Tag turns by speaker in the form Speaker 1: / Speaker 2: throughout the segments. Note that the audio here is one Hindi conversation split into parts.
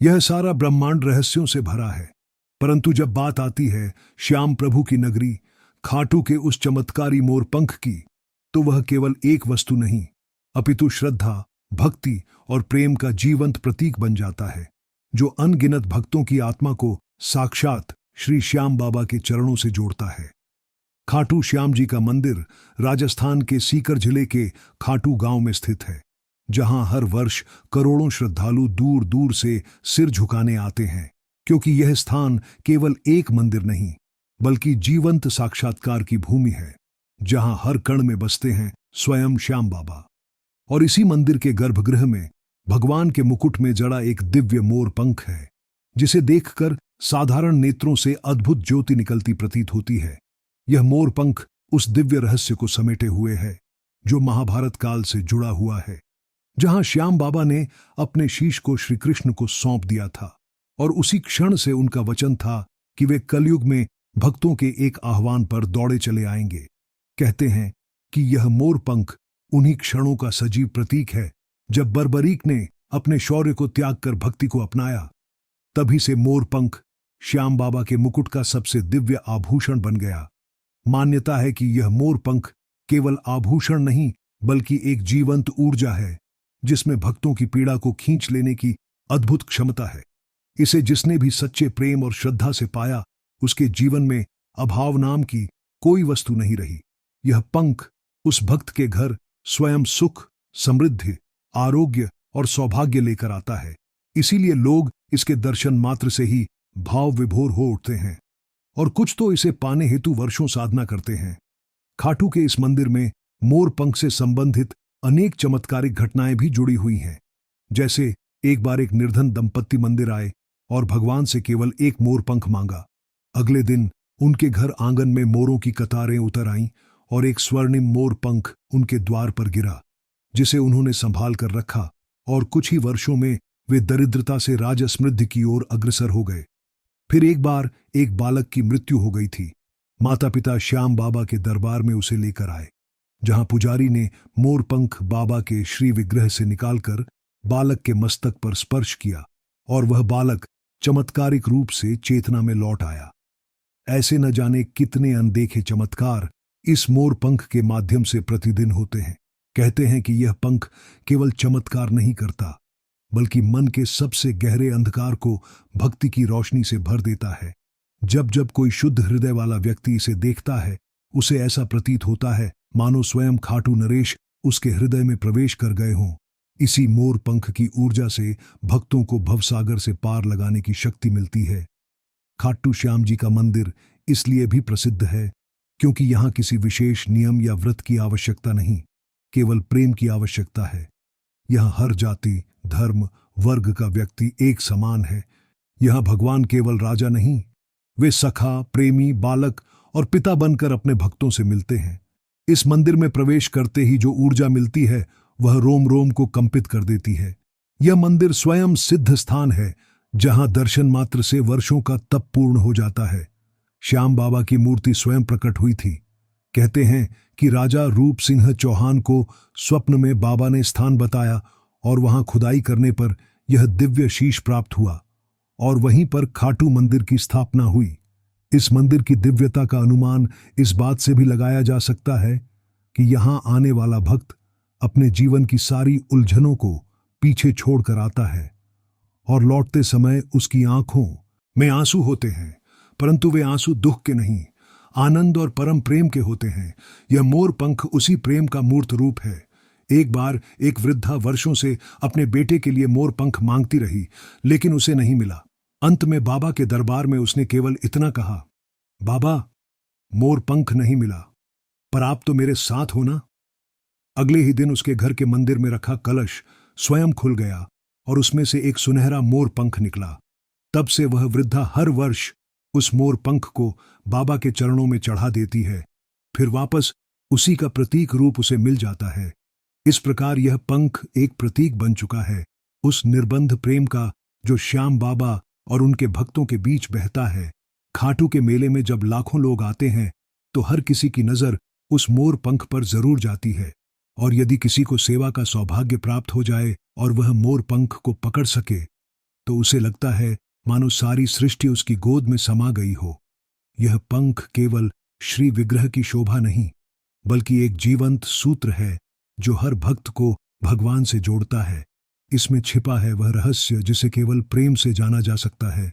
Speaker 1: यह सारा ब्रह्मांड रहस्यों से भरा है, परंतु जब बात आती है श्याम प्रभु की नगरी खाटू के उस चमत्कारी मोरपंख की, तो वह केवल एक वस्तु नहीं, अपितु श्रद्धा, भक्ति और प्रेम का जीवंत प्रतीक बन जाता है, जो अनगिनत भक्तों की आत्मा को साक्षात श्री श्याम बाबा के चरणों से जोड़ता है। खाटू श्याम जी का मंदिर राजस्थान के सीकर जिले के खाटू गांव में स्थित है, जहां हर वर्ष करोड़ों श्रद्धालु दूर दूर से सिर झुकाने आते हैं, क्योंकि यह स्थान केवल एक मंदिर नहीं, बल्कि जीवंत साक्षात्कार की भूमि है, जहां हर कण में बसते हैं स्वयं श्याम बाबा। और इसी मंदिर के गर्भगृह में भगवान के मुकुट में जड़ा एक दिव्य मोर पंख है, जिसे देखकर साधारण नेत्रों से अद्भुत ज्योति निकलती प्रतीत होती है। यह मोर पंख उस दिव्य रहस्य को समेटे हुए है, जो महाभारत काल से जुड़ा हुआ है, जहां श्याम बाबा ने अपने शीश को श्री कृष्ण को सौंप दिया था, और उसी क्षण से उनका वचन था कि वे कलयुग में भक्तों के एक आह्वान पर दौड़े चले आएंगे। कहते हैं कि यह मोर पंख उन्हीं क्षणों का सजीव प्रतीक है, जब बर्बरीक ने अपने शौर्य को त्याग कर भक्ति को अपनाया। तभी से मोर पंख श्याम बाबा के मुकुट का सबसे दिव्य आभूषण बन गया। मान्यता है कि यह मोर पंख केवल आभूषण नहीं, बल्कि एक जीवंत ऊर्जा है, जिसमें भक्तों की पीड़ा को खींच लेने की अद्भुत क्षमता है। इसे जिसने भी सच्चे प्रेम और श्रद्धा से पाया, उसके जीवन में अभाव नाम की कोई वस्तु नहीं रही। यह पंख उस भक्त के घर स्वयं सुख, समृद्धि, आरोग्य और सौभाग्य लेकर आता है। इसीलिए लोग इसके दर्शन मात्र से ही भाव विभोर हो उठते हैं, और कुछ तो इसे पाने हेतु वर्षों साधना करते हैं। खाटू के इस मंदिर में मोर पंख से संबंधित अनेक चमत्कारिक घटनाएं भी जुड़ी हुई हैं। जैसे एक बार एक निर्धन दंपत्ति मंदिर आए और भगवान से केवल एक मोर पंख मांगा। अगले दिन उनके घर आंगन में मोरों की कतारें उतर आईं और एक स्वर्णिम मोर पंख उनके द्वार पर गिरा, जिसे उन्होंने संभाल कर रखा, और कुछ ही वर्षों में वे दरिद्रता से राजसमृद्धि की ओर अग्रसर हो गए। फिर एक बार एक बालक की मृत्यु हो गई थी। माता पिता श्याम बाबा के दरबार में उसे लेकर आए, जहां पुजारी ने मोर पंख बाबा के श्री विग्रह से निकालकर बालक के मस्तक पर स्पर्श किया, और वह बालक चमत्कारिक रूप से चेतना में लौट आया। ऐसे न जाने कितने अनदेखे चमत्कार इस मोर पंख के माध्यम से प्रतिदिन होते हैं। कहते हैं कि यह पंख केवल चमत्कार नहीं करता, बल्कि मन के सबसे गहरे अंधकार को भक्ति की रोशनी से भर देता है। जब जब कोई शुद्ध हृदय वाला व्यक्ति इसे देखता है, उसे ऐसा प्रतीत होता है मानो स्वयं खाटू नरेश उसके हृदय में प्रवेश कर गए हों। इसी मोर पंख की ऊर्जा से भक्तों को भवसागर से पार लगाने की शक्ति मिलती है। खाटू श्याम जी का मंदिर इसलिए भी प्रसिद्ध है क्योंकि यहाँ किसी विशेष नियम या व्रत की आवश्यकता नहीं, केवल प्रेम की आवश्यकता है। यहाँ हर जाति, धर्म, वर्ग का व्यक्ति एक समान है। यहाँ भगवान केवल राजा नहीं, वे सखा, प्रेमी, बालक और पिता बनकर अपने भक्तों से मिलते हैं। इस मंदिर में प्रवेश करते ही जो ऊर्जा मिलती है, वह रोम रोम को कंपित कर देती है। यह मंदिर स्वयं सिद्ध स्थान है, जहां दर्शन मात्र से वर्षों का तप पूर्ण हो जाता है। श्याम बाबा की मूर्ति स्वयं प्रकट हुई थी। कहते हैं कि राजा रूप सिंह चौहान को स्वप्न में बाबा ने स्थान बताया, और वहां खुदाई करने पर यह दिव्य शीश प्राप्त हुआ, और वहीं पर खाटू मंदिर की स्थापना हुई। इस मंदिर की दिव्यता का अनुमान इस बात से भी लगाया जा सकता है कि यहाँ आने वाला भक्त अपने जीवन की सारी उलझनों को पीछे छोड़कर आता है, और लौटते समय उसकी आंखों में आंसू होते हैं, परंतु वे आंसू दुख के नहीं, आनंद और परम प्रेम के होते हैं। यह मोर पंख उसी प्रेम का मूर्त रूप है। एक बार एक वृद्धा वर्षों से अपने बेटे के लिए मोर पंख मांगती रही, लेकिन उसे नहीं मिला। अंत में बाबा के दरबार में उसने केवल इतना कहा, बाबा, मोर पंख नहीं मिला, पर आप तो मेरे साथ हो ना। अगले ही दिन उसके घर के मंदिर में रखा कलश स्वयं खुल गया, और उसमें से एक सुनहरा मोर पंख निकला। तब से वह वृद्धा हर वर्ष उस मोर पंख को बाबा के चरणों में चढ़ा देती है, फिर वापस उसी का प्रतीक रूप उसे मिल जाता है। इस प्रकार यह पंख एक प्रतीक बन चुका है उस निर्बंध प्रेम का, जो श्याम बाबा और उनके भक्तों के बीच बहता है। खाटू के मेले में जब लाखों लोग आते हैं, तो हर किसी की नजर उस मोर पंख पर जरूर जाती है, और यदि किसी को सेवा का सौभाग्य प्राप्त हो जाए और वह मोर पंख को पकड़ सके, तो उसे लगता है मानो सारी सृष्टि उसकी गोद में समा गई हो। यह पंख केवल श्री विग्रह की शोभा नहीं, बल्कि एक जीवंत सूत्र है जो हर भक्त को भगवान से जोड़ता है। इसमें छिपा है वह रहस्य जिसे केवल प्रेम से जाना जा सकता है।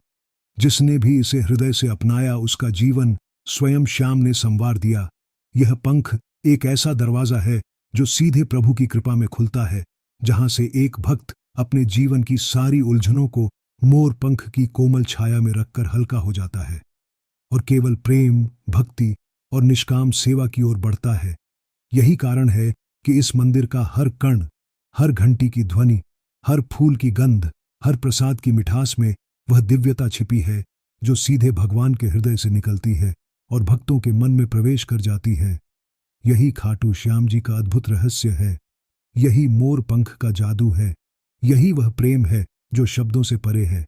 Speaker 1: जिसने भी इसे हृदय से अपनाया उसका जीवन स्वयं श्याम ने संवार दिया। यह पंख एक ऐसा दरवाजा है जो सीधे प्रभु की कृपा में खुलता है, जहां से एक भक्त अपने जीवन की सारी उलझनों को मोर पंख की कोमल छाया में रखकर हल्का हो जाता है और केवल प्रेम, भक्ति और निष्काम सेवा की ओर बढ़ता है। यही कारण है कि इस मंदिर का हर कण, हर घंटी की ध्वनि, हर फूल की गंध, हर प्रसाद की मिठास में वह दिव्यता छिपी है जो सीधे भगवान के हृदय से निकलती है और भक्तों के मन में प्रवेश कर जाती है। यही खाटू श्याम जी का अद्भुत रहस्य है। यही मोर पंख का जादू है। यही वह प्रेम है जो शब्दों से परे है,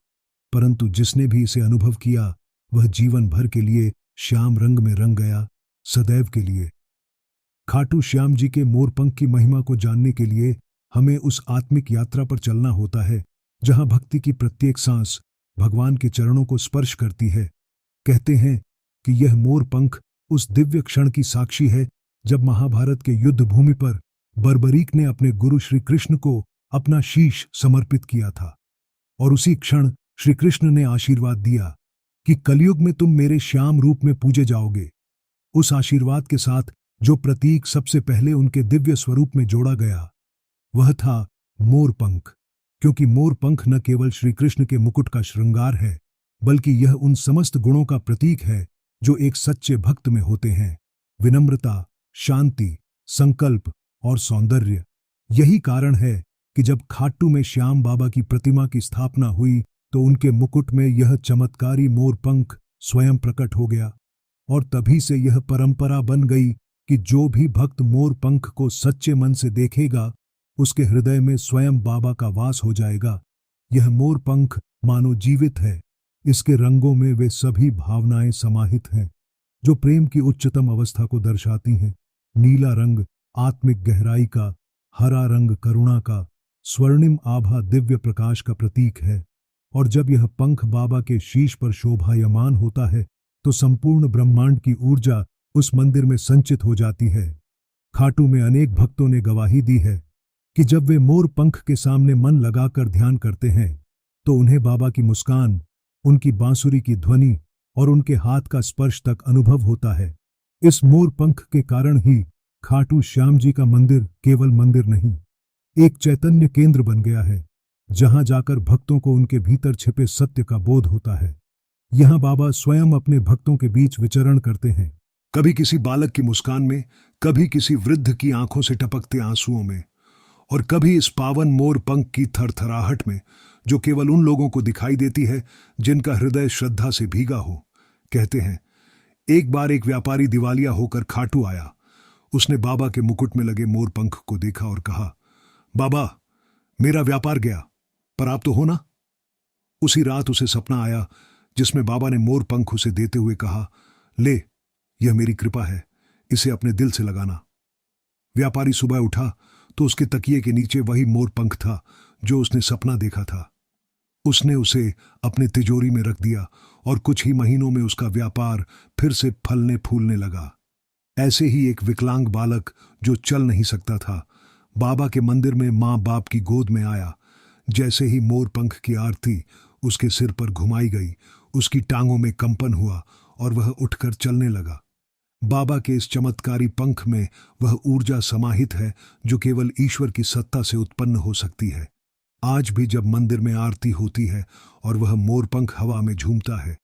Speaker 1: परंतु जिसने भी इसे अनुभव किया वह जीवन भर के लिए श्याम रंग में रंग गया, सदैव के लिए। खाटू श्याम जी के मोरपंख की महिमा को जानने के लिए हमें उस आत्मिक यात्रा पर चलना होता है जहां भक्ति की प्रत्येक सांस भगवान के चरणों को स्पर्श करती है। कहते हैं कि यह मोरपंख उस दिव्य क्षण की साक्षी है जब महाभारत के युद्ध भूमि पर बर्बरीक ने अपने गुरु श्री कृष्ण को अपना शीश समर्पित किया था और उसी क्षण श्री कृष्ण ने आशीर्वाद दिया कि कलयुग में तुम मेरे श्याम रूप में पूजे जाओगे। उस आशीर्वाद के साथ जो प्रतीक सबसे पहले उनके दिव्य स्वरूप में जोड़ा गया वह था मोरपंख, क्योंकि मोरपंख न केवल श्री कृष्ण के मुकुट का श्रृंगार है, बल्कि यह उन समस्त गुणों का प्रतीक है जो एक सच्चे भक्त में होते हैं। विनम्रता, शांति, संकल्प और सौंदर्य। यही कारण है कि जब खाट्टू में श्याम बाबा की प्रतिमा की स्थापना हुई तो उनके मुकुट में यह चमत्कारी मोरपंख स्वयं प्रकट हो गया और तभी से यह परंपरा बन गई कि जो भी भक्त मोरपंख को सच्चे मन से देखेगा उसके हृदय में स्वयं बाबा का वास हो जाएगा। यह मोरपंख मानो जीवित है। इसके रंगों में वे सभी भावनाएं समाहित हैं जो प्रेम की उच्चतम अवस्था को दर्शाती हैं। नीला रंग आत्मिक गहराई का, हरा रंग करुणा का, स्वर्णिम आभा दिव्य प्रकाश का प्रतीक है और जब यह पंख बाबा के शीश पर शोभायमान होता है तो संपूर्ण ब्रह्मांड की ऊर्जा उस मंदिर में संचित हो जाती है। खाटू में अनेक भक्तों ने गवाही दी है कि जब वे मोर पंख के सामने मन लगाकर ध्यान करते हैं तो उन्हें बाबा की मुस्कान, उनकी बांसुरी की ध्वनि और उनके हाथ का स्पर्श तक अनुभव होता है। इस मोर पंख के कारण ही खाटू श्याम जी का मंदिर केवल मंदिर नहीं, एक चैतन्य केंद्र बन गया है जहां जाकर भक्तों को उनके भीतर छिपे सत्य का बोध होता है। यहां बाबा स्वयं अपने भक्तों के बीच विचरण करते हैं, कभी किसी बालक की मुस्कान में, कभी किसी वृद्ध की आंखों से टपकते आंसुओं में और कभी इस पावन मोर पंख की थरथराहट में जो केवल उन लोगों को दिखाई देती है जिनका हृदय श्रद्धा से भीगा हो। कहते हैं एक बार एक व्यापारी दिवालिया होकर खाटू आया। उसने बाबा के मुकुट में लगे मोर पंख को देखा और कहा, बाबा मेरा व्यापार गया, पर आप तो हो ना। उसी रात उसे सपना आया जिसमें बाबा ने मोर पंख उसे देते हुए कहा, ले, यह मेरी कृपा है, इसे अपने दिल से लगाना। व्यापारी सुबह उठा तो उसके तकिए के नीचे वही मोर पंख था जो उसने सपना देखा था। उसने उसे अपने तिजोरी में रख दिया और कुछ ही महीनों में उसका व्यापार फिर से फलने फूलने लगा। ऐसे ही एक विकलांग बालक जो चल नहीं सकता था बाबा के मंदिर में मां बाप की गोद में आया। जैसे ही मोर पंख की आरती उसके सिर पर घुमाई गई, उसकी टांगों में कंपन हुआ और वह उठकर चलने लगा। बाबा के इस चमत्कारी पंख में वह ऊर्जा समाहित है जो केवल ईश्वर की सत्ता से उत्पन्न हो सकती है। आज भी जब मंदिर में आरती होती है और वह मोरपंख हवा में झूमता है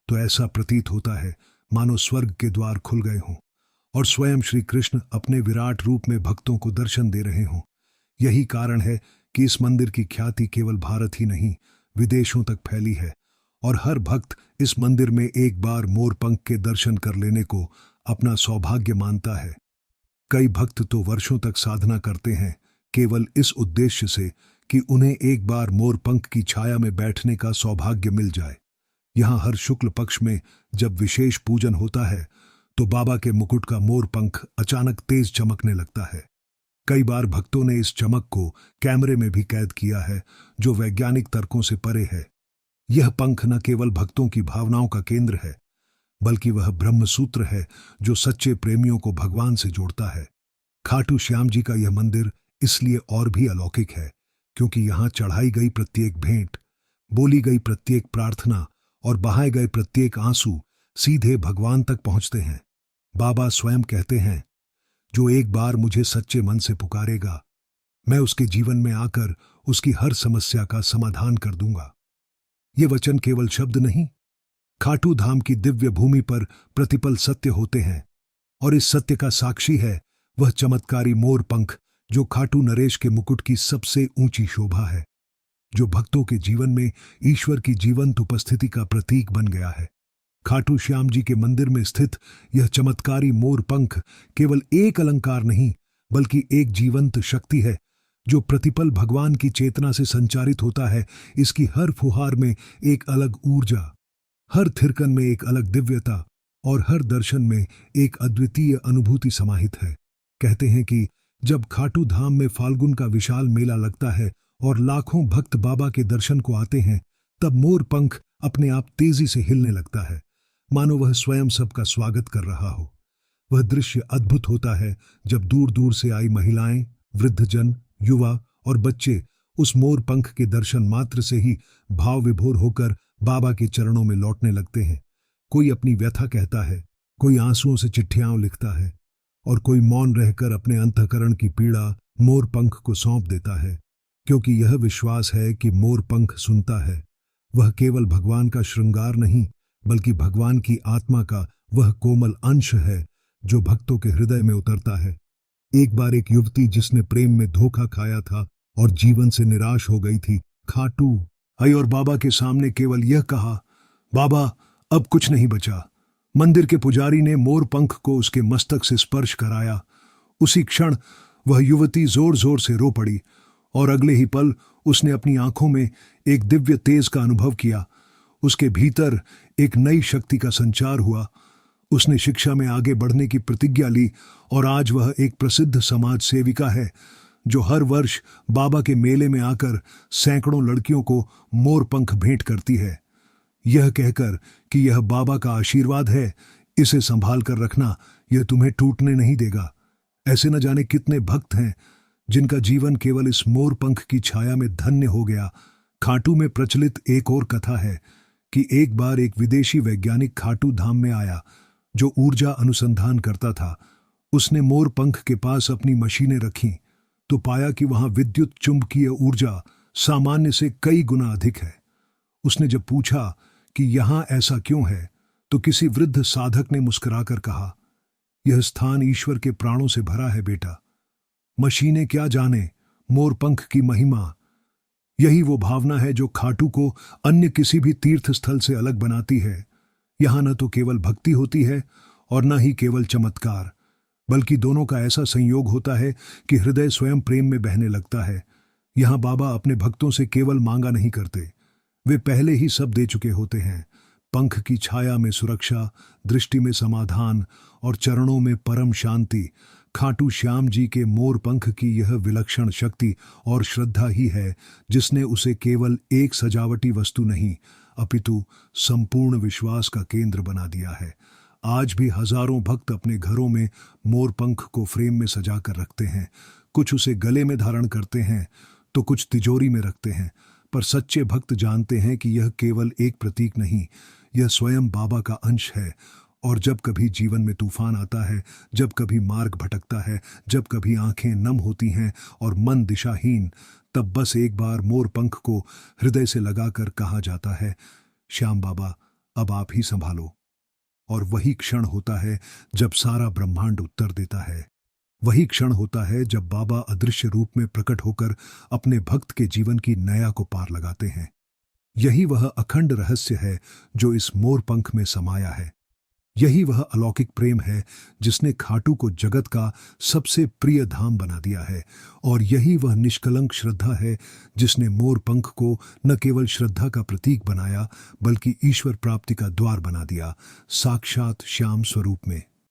Speaker 1: तो ऐसा प्रतीत होता है मानो स्वर्ग के द्वार खुल गए हों और स्वयं श्री कृष्ण अपने विराट रूप में भक्तों को दर्शन दे रहे हों। यही कारण है कि इस मंदिर की ख्याति केवल भारत ही नहीं, विदेशों तक फैली है और हर भक्त इस मंदिर में एक बार मोरपंख के दर्शन कर लेने को अपना सौभाग्य मानता है। कई भक्त तो वर्षों तक साधना करते हैं केवल इस उद्देश्य से कि उन्हें एक बार मोरपंख की छाया में बैठने का सौभाग्य मिल जाए। यहाँ हर शुक्ल पक्ष में जब विशेष पूजन होता है तो बाबा के मुकुट का मोरपंख अचानक तेज चमकने लगता है। कई बार भक्तों ने इस चमक को कैमरे में भी कैद किया है, जो वैज्ञानिक तर्कों से परे है। यह पंख न केवल भक्तों की भावनाओं का केंद्र है, बल्कि वह ब्रह्म सूत्र है जो सच्चे प्रेमियों को भगवान से जोड़ता है। खाटू श्याम जी का यह मंदिर इसलिए और भी अलौकिक है क्योंकि यहाँ चढ़ाई गई प्रत्येक भेंट, बोली गई प्रत्येक प्रार्थना और बहाए गए प्रत्येक आंसू सीधे भगवान तक पहुंचते हैं। बाबा स्वयं कहते हैं, जो एक बार मुझे सच्चे मन से पुकारेगा, मैं उसके जीवन में आकर उसकी हर समस्या का समाधान कर दूंगा। ये वचन केवल शब्द नहीं, खाटू धाम की दिव्य भूमि पर प्रतिपल सत्य होते हैं। और इस सत्य का साक्षी है वह चमत्कारी मोर पंख जो खाटू नरेश के मुकुट की सबसे ऊंची शोभा है, जो भक्तों के जीवन में ईश्वर की जीवंत उपस्थिति का प्रतीक बन गया है। खाटू श्याम जी के मंदिर में स्थित यह चमत्कारी मोर पंख केवल एक अलंकार नहीं, बल्कि एक जीवंत शक्ति है जो प्रतिपल भगवान की चेतना से संचारित होता है। इसकी हर फुहार में एक अलग ऊर्जा, हर थिरकन में एक अलग दिव्यता और हर दर्शन में एक अद्वितीय अनुभूति समाहित है। कहते हैं कि जब खाटू धाम में फाल्गुन का विशाल मेला लगता है और लाखों भक्त बाबा के दर्शन को आते हैं, तब मोर पंख अपने आप तेजी से हिलने लगता है, मानो वह स्वयं सबका स्वागत कर रहा हो। वह दृश्य अद्भुत होता है जब दूर दूर से आई महिलाएं, वृद्धजन, युवा और बच्चे उस मोर पंख के दर्शन मात्र से ही भाव विभोर होकर बाबा के चरणों में लौटने लगते हैं। कोई अपनी व्यथा कहता है, कोई आंसुओं से चिट्ठियां लिखता है और कोई मौन रहकर अपने अंतःकरण की पीड़ा मोर पंख को सौंप देता है, क्योंकि यह विश्वास है कि मोर पंख सुनता है। वह केवल भगवान का श्रृंगार नहीं, बल्कि भगवान की आत्मा का वह कोमल अंश है जो भक्तों के हृदय में उतरता है। एक बार एक युवती जिसने प्रेम में धोखा खाया था और जीवन से निराश हो गई थी, खाटू आई और बाबा के सामने केवल यह कहा, बाबा अब कुछ नहीं बचा। मंदिर के पुजारी ने मोर पंख को उसके मस्तक से स्पर्श कराया। उसी क्षण वह युवती जोर जोर से रो पड़ी और अगले ही पल उसने अपनी आंखों में एक दिव्य तेज का अनुभव किया। उसके भीतर एक नई शक्ति का संचार हुआ। उसने शिक्षा में आगे बढ़ने की प्रतिज्ञा ली और आज वह एक प्रसिद्ध समाज सेविका है जो हर वर्ष बाबा के मेले में आकर सैकड़ों लड़कियों को मोर पंख भेंट करती है, यह कहकर कि यह बाबा का आशीर्वाद है, इसे संभाल कर रखना, यह तुम्हें टूटने नहीं देगा। ऐसे न जाने कितने भक्त हैं जिनका जीवन केवल इस मोर पंख की छाया में धन्य हो गया। खाटू में प्रचलित एक और कथा है कि एक बार एक विदेशी वैज्ञानिक खाटू धाम में आया जो ऊर्जा अनुसंधान करता था। उसने मोर पंख के पास अपनी मशीनें रखीं तो पाया कि वहां विद्युत चुंबकीय ऊर्जा सामान्य से कई गुना अधिक है। उसने जब पूछा कि यहां ऐसा क्यों है, तो किसी वृद्ध साधक ने मुस्कुराकर कहा, यह स्थान ईश्वर के प्राणों से भरा है बेटा। मशीनें क्या जाने मोर पंख की महिमा। यही वो भावना है जो खाटू को अन्य किसी भी तीर्थ स्थल से अलग बनाती है। यहां न तो केवल भक्ति होती है और न ही केवल चमत्कार, बल्कि दोनों का ऐसा संयोग होता है कि हृदय स्वयं प्रेम में बहने लगता है। यहां बाबा अपने भक्तों से केवल मांगा नहीं करते, वे पहले ही सब दे चुके होते हैं। पंख की छाया में सुरक्षा, दृष्टि में समाधान और चरणों में परम शांति। खाटू श्याम जी के मोर पंख की यह विलक्षण शक्ति और श्रद्धा ही है जिसने उसे केवल एक सजावटी वस्तु नहीं, अपितु संपूर्ण विश्वास का केंद्र बना दिया है। आज भी हजारों भक्त अपने घरों में मोर पंख को फ्रेम में सजा कर रखते हैं। कुछ उसे गले में धारण करते हैं तो कुछ तिजोरी में रखते हैं, पर सच्चे भक्त जानते हैं कि यह केवल एक प्रतीक नहीं, यह स्वयं बाबा का अंश है। और जब कभी जीवन में तूफान आता है, जब कभी मार्ग भटकता है, जब कभी आंखें नम होती हैं और मन दिशाहीन, तब बस एक बार मोर पंख को हृदय से लगाकर कहा जाता है, श्याम बाबा अब आप ही संभालो। और वही क्षण होता है जब सारा ब्रह्मांड उत्तर देता है। वही क्षण होता है जब बाबा अदृश्य रूप में प्रकट होकर अपने भक्त के जीवन की नया को पार लगाते हैं। यही वह अखंड रहस्य है जो इस मोर पंख में समाया है। यही वह अलौकिक प्रेम है जिसने खाटू को जगत का सबसे प्रिय धाम बना दिया है। और यही वह निष्कलंक श्रद्धा है जिसने मोर पंख को न केवल श्रद्धा का प्रतीक बनाया, बल्कि ईश्वर प्राप्ति का द्वार बना दिया, साक्षात श्याम स्वरूप में।